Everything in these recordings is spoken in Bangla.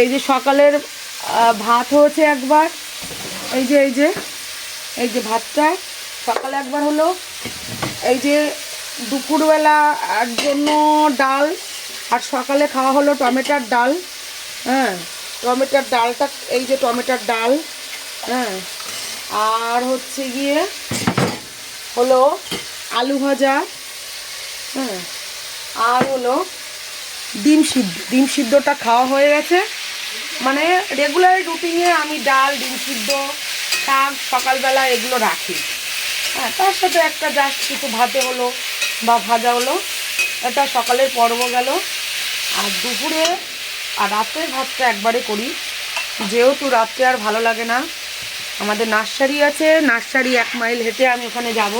এই যে সকালের ভাত হয়েছে একবার, এই যে এই যে ভাতটা সকালে একবার হলো, এই যে দুপুরবেলার জন্য ডাল, আর সকালে খাওয়া হলো টমেটোর ডাল। হ্যাঁ, টমেটোর ডালটা, এই যে টমেটোর ডাল। হ্যাঁ, আর হচ্ছে গিয়ে হলো আলু ভাজা। হ্যাঁ, আর হলো ডিম সিদ্ধটা খাওয়া হয়ে গেছে। মানে রেগুলার রুটিনে আমি ডাল, ডিম সিদ্ধ, শাক সকালবেলা এগুলো রাখি। হ্যাঁ, তার সাথে একটা জাস্ট কিছু ভাতে হলো বা ভাজা হলো, এটা সকালের পর্ব গেল। আর দুপুরে আর রাতের ভাতটা একবারে করি, যেহেতু রাত্রে আর ভালো লাগে না। আমাদের নার্সারি আছে, নার্সারি 1 মাইল হেঁটে আমি ওখানে যাব,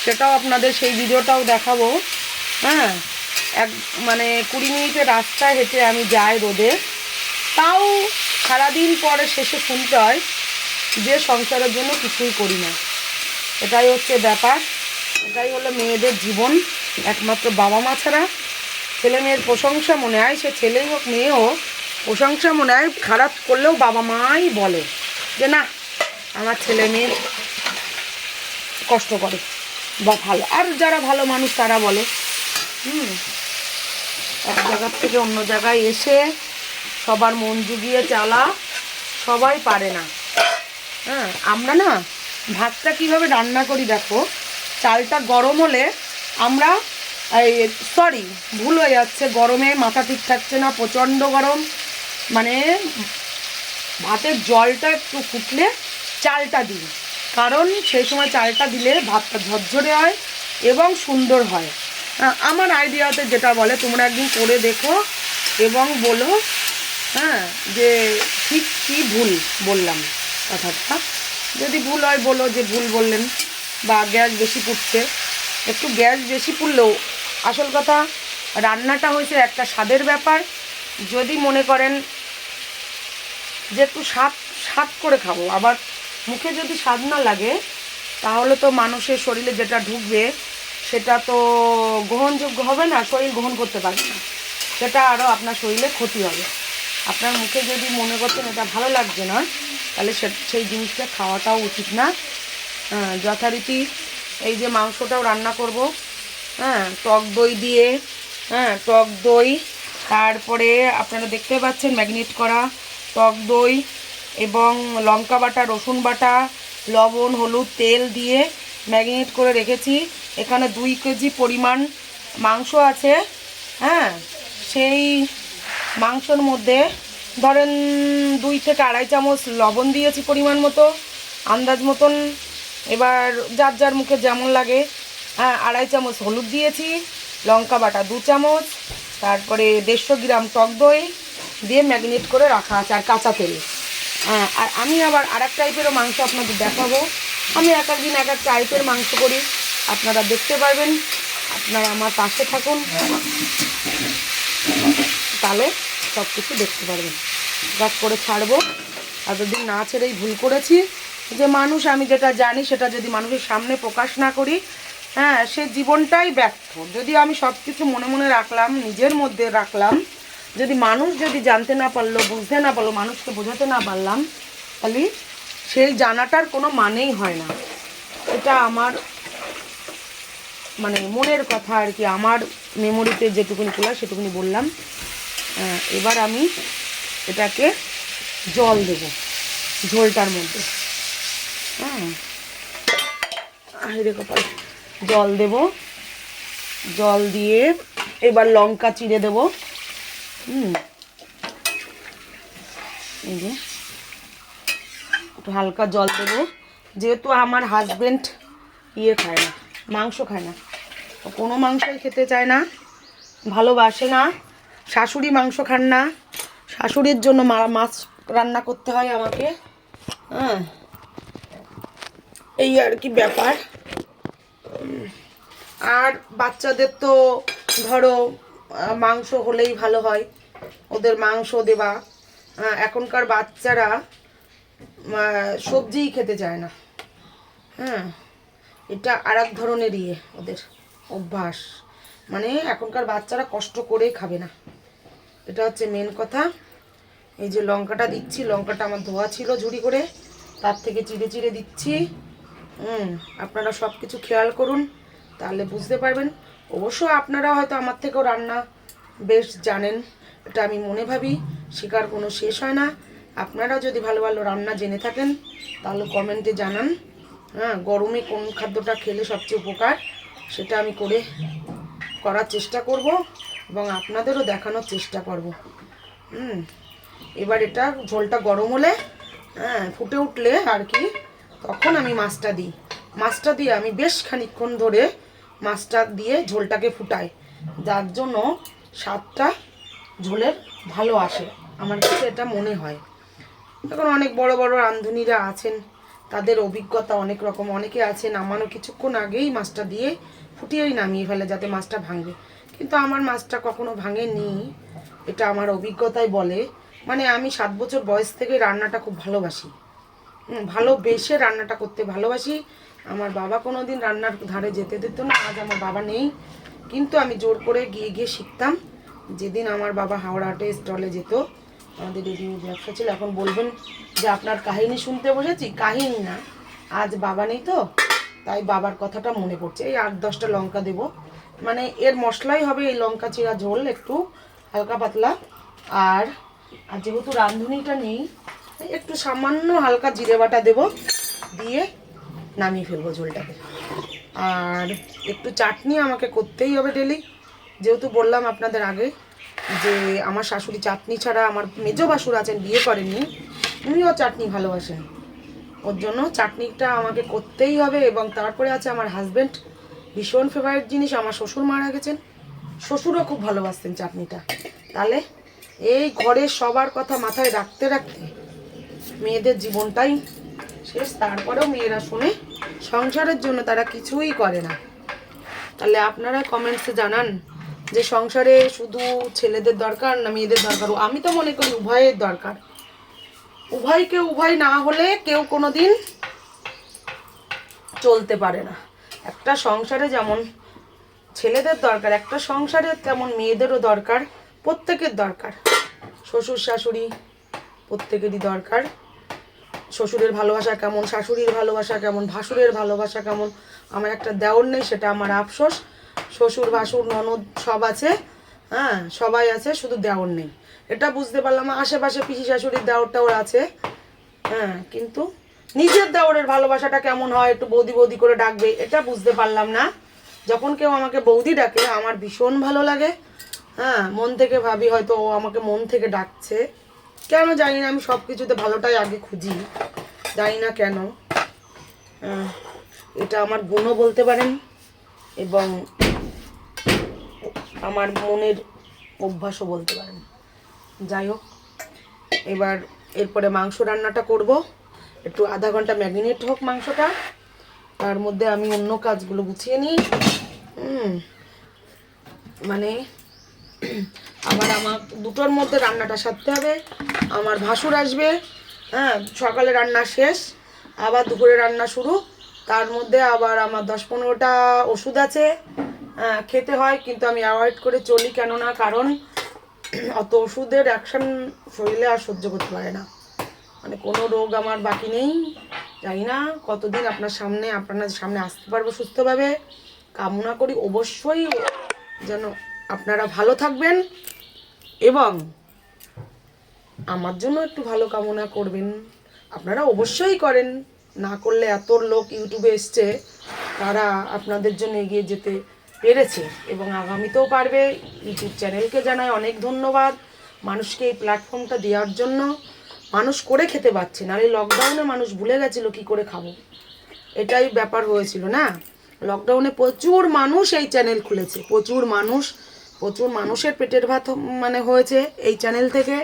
সেটাও আপনাদের সেই ভিডিওটাও দেখাবো। হ্যাঁ, মানে 20 মিনিটের রাস্তায় হেঁটে আমি যাই রোদে, তাও সারাদিন পরে শেষে শুনতে হয় যে সংসারের জন্য কিছুই করি না। এটাই হচ্ছে ব্যাপার, এটাই হলো মেয়েদের জীবন। একমাত্র বাবা মা ছাড়া ছেলে মেয়ের প্রশংসা মনে হয়, সে ছেলেই হোক মেয়ে হোক, প্রশংসা মনে হয় খারাপ করলেও বাবা মাই বলে যে না, আমার ছেলে মেয়ে কষ্ট করে বা ভালো। আর যারা ভালো মানুষ তারা বলে এক জায়গার থেকে অন্য জায়গায় এসে সবার মন জুগিয়ে চালা সবাই পারে না। হ্যাঁ, আমরা না ভাতটা কীভাবে রান্না করি দেখো, চালটা গরম হলে আমরা সরি ভুল হয়ে যাচ্ছে, গরমে মাথা ঠিক থাকছে না, প্রচণ্ড গরম, মানে ভাতের জলটা একটু ফুটলে চালটা দিই, কারণ সেই সময় চালটা দিলে ভাতটা ঝরঝরে হয় এবং সুন্দর হয়। আমার আইডিয়াতে যেটা বলে, তোমরা একদিন করে দেখো এবং বলো হ্যাঁ যে ঠিক কী ভুল বললাম কথাটা। যদি ভুল হয় বলো যে ভুল বললেন, বা গ্যাস বেশি পুড়ছে। একটু গ্যাস বেশি পুড়লেও আসল কথা রান্নাটা হয়েছে একটা স্বাদের ব্যাপার। যদি মনে করেন যে একটু স্বাদ করে খাবো, আবার মুখে যদি স্বাদ না লাগে, তাহলে তো মানুষের শরীরে যেটা ঢুকবে সেটা তো গ্রহণযোগ্য হবে না, শরীর গ্রহণ করতে পারবে না, সেটা আরও আপনার শরীরে ক্ষতি হবে। আপনার মুখে যদি মনে করছেন এটা ভালো লাগছে না, তাহলে সেই জিনিসটা খাওয়াটাও উচিত না। যথারীতি এই যে মাংসটাও রান্না করব, হ্যাঁ, টক দই দিয়ে, হ্যাঁ, টক দই, তারপরে আপনারা দেখতে পাচ্ছেন ম্যাগনেট করা টক দই এবং লঙ্কা বাটা, রসুন বাটা, লবণ, হলুদ, তেল দিয়ে ম্যাগনেট করে রেখেছি। এখানে 2 কেজি পরিমাণ মাংস আছে। হ্যাঁ, সেই মাংসর মধ্যে ধরেন 2 থেকে 2.5 চামচ লবণ দিয়েছি পরিমাণ মতো, আন্দাজ মতন। এবার যার যার মুখে যেমন লাগে। হ্যাঁ, 2.5 চামচ হলুদ দিয়েছি, লঙ্কা বাটা 2 চামচ, তারপরে 150 গ্রাম টক দই দিয়ে ম্যাগনেট করে রাখা আছে, আর কাঁচা তেল। হ্যাঁ, আর আমি আবার আর এক টাইপেরও মাংস আপনাদের দেখাবো। আমি এক এক দিন এক এক টাইপের মাংস করি, আপনারা দেখতে পারবেন। আপনারা আমার পাশে থাকুন, তাহলে সব কিছু দেখতে পারবেন। যা করে ছাড়বো, এতদিন না ছেড়েই ভুল করেছি যে মানুষ, আমি যেটা জানি সেটা যদি মানুষের সামনে প্রকাশ না করি, হ্যাঁ, সে জীবনটাই ব্যর্থ। যদি আমি সব কিছু মনে মনে রাখলাম, নিজের মধ্যে রাখলাম, যদি মানুষ যদি জানতে না পারলো, বুঝতে না পারলো, মানুষকে বোঝাতে না পারলাম, তাহলে সেই জানাটার কোনো মানেই হয় না। এটা আমার মানে মনের কথা আর কি, আমার মেমোরিতে যেটুকুনি খোলা সেটুকুনি বললাম। এবার আমি এটাকে জল দেব ঝোলটার মধ্যে। হ্যাঁ, জল দেব, জল দিয়ে এবার লঙ্কা চিড়ে দেব। এই যে একটু হালকা জল দেব, যেহেতু আমার হাজবেন্ড খায় না, মাংস খায় না, কোনো মাংসই খেতে চায় না, ভালোবাসে না। শাশুড়ি মাংস খান না, শাশুড়ির জন্য মাছ রান্না করতে হয় আমাকে। হ্যাঁ, এই আর কি ব্যাপার। আর বাচ্চাদের তো ধরো মাংস হলেই ভালো হয়, ওদের মাংস দেবা। এখনকার বাচ্চারা সবজিই খেতে চায় না। হ্যাঁ, এটা আর এক ধরনের ওদের অভ্যাস, মানে এখনকার বাচ্চারা কষ্ট করেই খাবে না, এটা হচ্ছে মেন কথা। এই যে লঙ্কাটা দিচ্ছি, লঙ্কাটা আমার ধোয়া ছিল ঝুড়ি করে, তার থেকে চিড়ে চিড়ে দিচ্ছি। আপনারা সব কিছু খেয়াল করুন, তাহলে বুঝতে পারবেন। অবশ্য আপনারা হয়তো আমার থেকেও রান্না বেশ জানেন, এটা আমি মনে ভাবি, শেখার কোনো শেষ হয় না। আপনারা যদি ভালো ভালো রান্না জেনে থাকেন তাহলে কমেন্টে জানান। গরমে কোন খাদ্যটা খেলে সবচেয়ে উপকার সেটা আমি করার চেষ্টা করব এবং আপনাদেরও দেখানোর চেষ্টা করব। এবার এটা ঝোলটা গরম হলে, ফুটে উঠলে আর কি, তখন আমি মাছটা দিয়ে আমি বেশ খানিকক্ষণ ধরে মাছটা দিয়ে ঝোলটাকে ফুটাই, যার জন্য স্বাদটা ঝোলের ভালো আসে, আমার কাছে এটা মনে হয়। এখন অনেক বড় বড় রাঁধুনিরা আছেন, তাদের অভিজ্ঞতা অনেক রকম। অনেকে আছে নামানো কিছুক্ষণ আগেই মাছটা দিয়ে ফুটিয়েই নামিয়ে ফেলে যাতে মাছটা ভাঙবে, কিন্তু আমার মাছটা কখনো ভাঙেনি, এটা আমার অভিজ্ঞতাই বলে। মানে আমি 7 বছর বয়স থেকে রান্নাটা খুব ভালোবাসি, ভালোবেসে রান্নাটা করতে ভালোবাসি। আমার বাবা কোনো দিন রান্নার ধারে যেতে দিত না, আজ আমার বাবা নেই, কিন্তু আমি জোর করে গিয়ে গিয়ে শিখতাম। যেদিন আমার বাবা হাওড়াটে স্টলে যেত, আমাদের রেডিমেড ব্যবসা ছিল। এখন বলবেন যে আপনার কাহিনী শুনতে বসেছি, কাহিনী না, আজ বাবা নেই তো তাই বাবার কথাটা মনে পড়ছে। এই 8-10টা লঙ্কা দেব, মানে এর মশলাই হবে এই লঙ্কা চিরা ঝোল, একটু হালকা পাতলা। আর যেহেতু রাঁধুনিটা নেই, একটু সামান্য হালকা জিরে বাটা দেব, দিয়ে নামিয়ে ফেলবো ঝোলটাকে। আর একটু চাটনি আমাকে করতেই হবে ডেলি, যেহেতু বললাম আপনাদের আগে যে আমার শাশুড়ি চাটনি ছাড়া, আমার মেজ বাসুর আছেন বিয়ে করেননি, উনিও চাটনি ভালোবাসেন, ওর জন্য চাটনিটা আমাকে করতেই হবে। এবং তারপরে আছে আমার হাজব্যান্ড, ভীষণ ফেভারিট জিনিস, আমার শ্বশুর মারা গেছেন, শ্বশুরও খুব ভালোবাসতেন চাটনিটা। তাহলে এই ঘরের সবার কথা মাথায় রাখতে রাখতে মেয়েদের জীবনটাই শেষ। তারপরেও মেয়েরা শোনে, সংসারের জন্য তারা কিছুই করে না। তাহলে আপনারা কমেন্টসে জানান যে সংসারে শুধু ছেলেদের দরকার না মেয়েদের দরকার। আমি তো মনে করি উভয়ের দরকার, উভয়কে উভয় না হলে কেউ কোনো দিন চলতে পারে না। একটা সংসারে যেমন ছেলেদের দরকার, একটা সংসারে তেমন মেয়েদেরও দরকার, প্রত্যেকের দরকার। শ্বশুর শাশুড়ি প্রত্যেকেরই দরকার। শ্বশুরের ভালোবাসা কেমন, শাশুড়ির ভালোবাসা কেমন, ভাসুরের ভালোবাসা কেমন। আমার একটা দেওর নেই, সেটা আমার আফসোস। শ্বশুর ভাসুর ননদ সব আছে, সবাই আছে, শুধু দেওর নেই। এটা বুঝতে পারলাম। আশেপাশে পিসি শাশুড়ির দেওরটাও আছে, কিন্তু নিজের দেওরের ভালোবাসাটা কেমন হয়, একটু বৌদি বৌদি করে ডাকবে, এটা বুঝতে পারলাম না। যখন কেউ আমাকে বৌদি ডাকে আমার ভীষণ ভালো লাগে, মন থেকে ভাবি হয়তো ও আমাকে মন থেকে ডাকছে, কেন জানি না। আমি সব কিছুতে ভালোটাই আগে খুঁজি, জানি না কেন। এটা আমার গুণও বলতে পারেন এবং আমার মনের অভ্যাসও বলতে পারেন। যাই হোক, এবার এরপরে মাংস রান্নাটা করব। একটু আধা ঘন্টা ম্যারিনেট হোক মাংসটা, তার মধ্যে আমি অন্য কাজগুলো গুছিয়ে নিই। মানে আবার আমার 2টোর মধ্যে রান্নাটা সারতে হবে। আমার ভাসুর আসবে, সকালে রান্না শেষ, আবার দুপুরে রান্না শুরু। তার মধ্যে আবার আমার 10-15টা ওষুধ আছে, খেতে হয়, কিন্তু আমি অ্যাভয়েড করে চলি। কেননা কারণ অত ওষুধের অ্যাকশন শরীরে আর সহ্য করতে পারে না। মানে কোনো রোগ আমার বাকি নেই, জানি না কতদিন আপনার সামনে আসতে পারবো সুস্থভাবে। কামনা করি অবশ্যই যেন আপনারা ভালো থাকবেন এবং আমার জন্য একটু ভালো কামনা করবেন। আপনারা অবশ্যই করেন, না করলে এত লোক ইউটিউবে এসছে, তারা আপনাদের জন্য এগিয়ে যেতে পেরেছে এবং আগামীতেও পারবে। ইউটিউব চ্যানেলকে জানাই অনেক ধন্যবাদ, মানুষকে এই প্ল্যাটফর্মটা দেওয়ার জন্য। মানুষ করে খেতে পারছে না, এই লকডাউনে মানুষ ভুলে গেছিলো কী করে খাবো, এটাই ব্যাপার হয়েছিল না। লকডাউনে প্রচুর মানুষ এই চ্যানেল খুলেছে, প্রচুর মানুষের পেটের ভাত মানে হয়েছে এই চ্যানেল থেকে।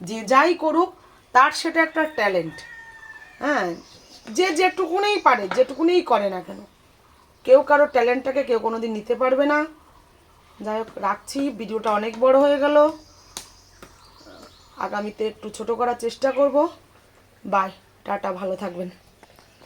যে যাই করুক তার সেটা একটা ট্যালেন্ট, যে যেটুকুনেই পারে, যেটুকুনেই করে না কেন, কেউ কারো ট্যালেন্টটাকে কেউ কোনো দিন নিতে পারবে না। যাই হোক, রাখছি, ভিডিওটা অনেক বড় হয়ে গেল, আগামীতে একটু ছোট করার চেষ্টা করব। বাই, টাটা, ভালো থাকবেন।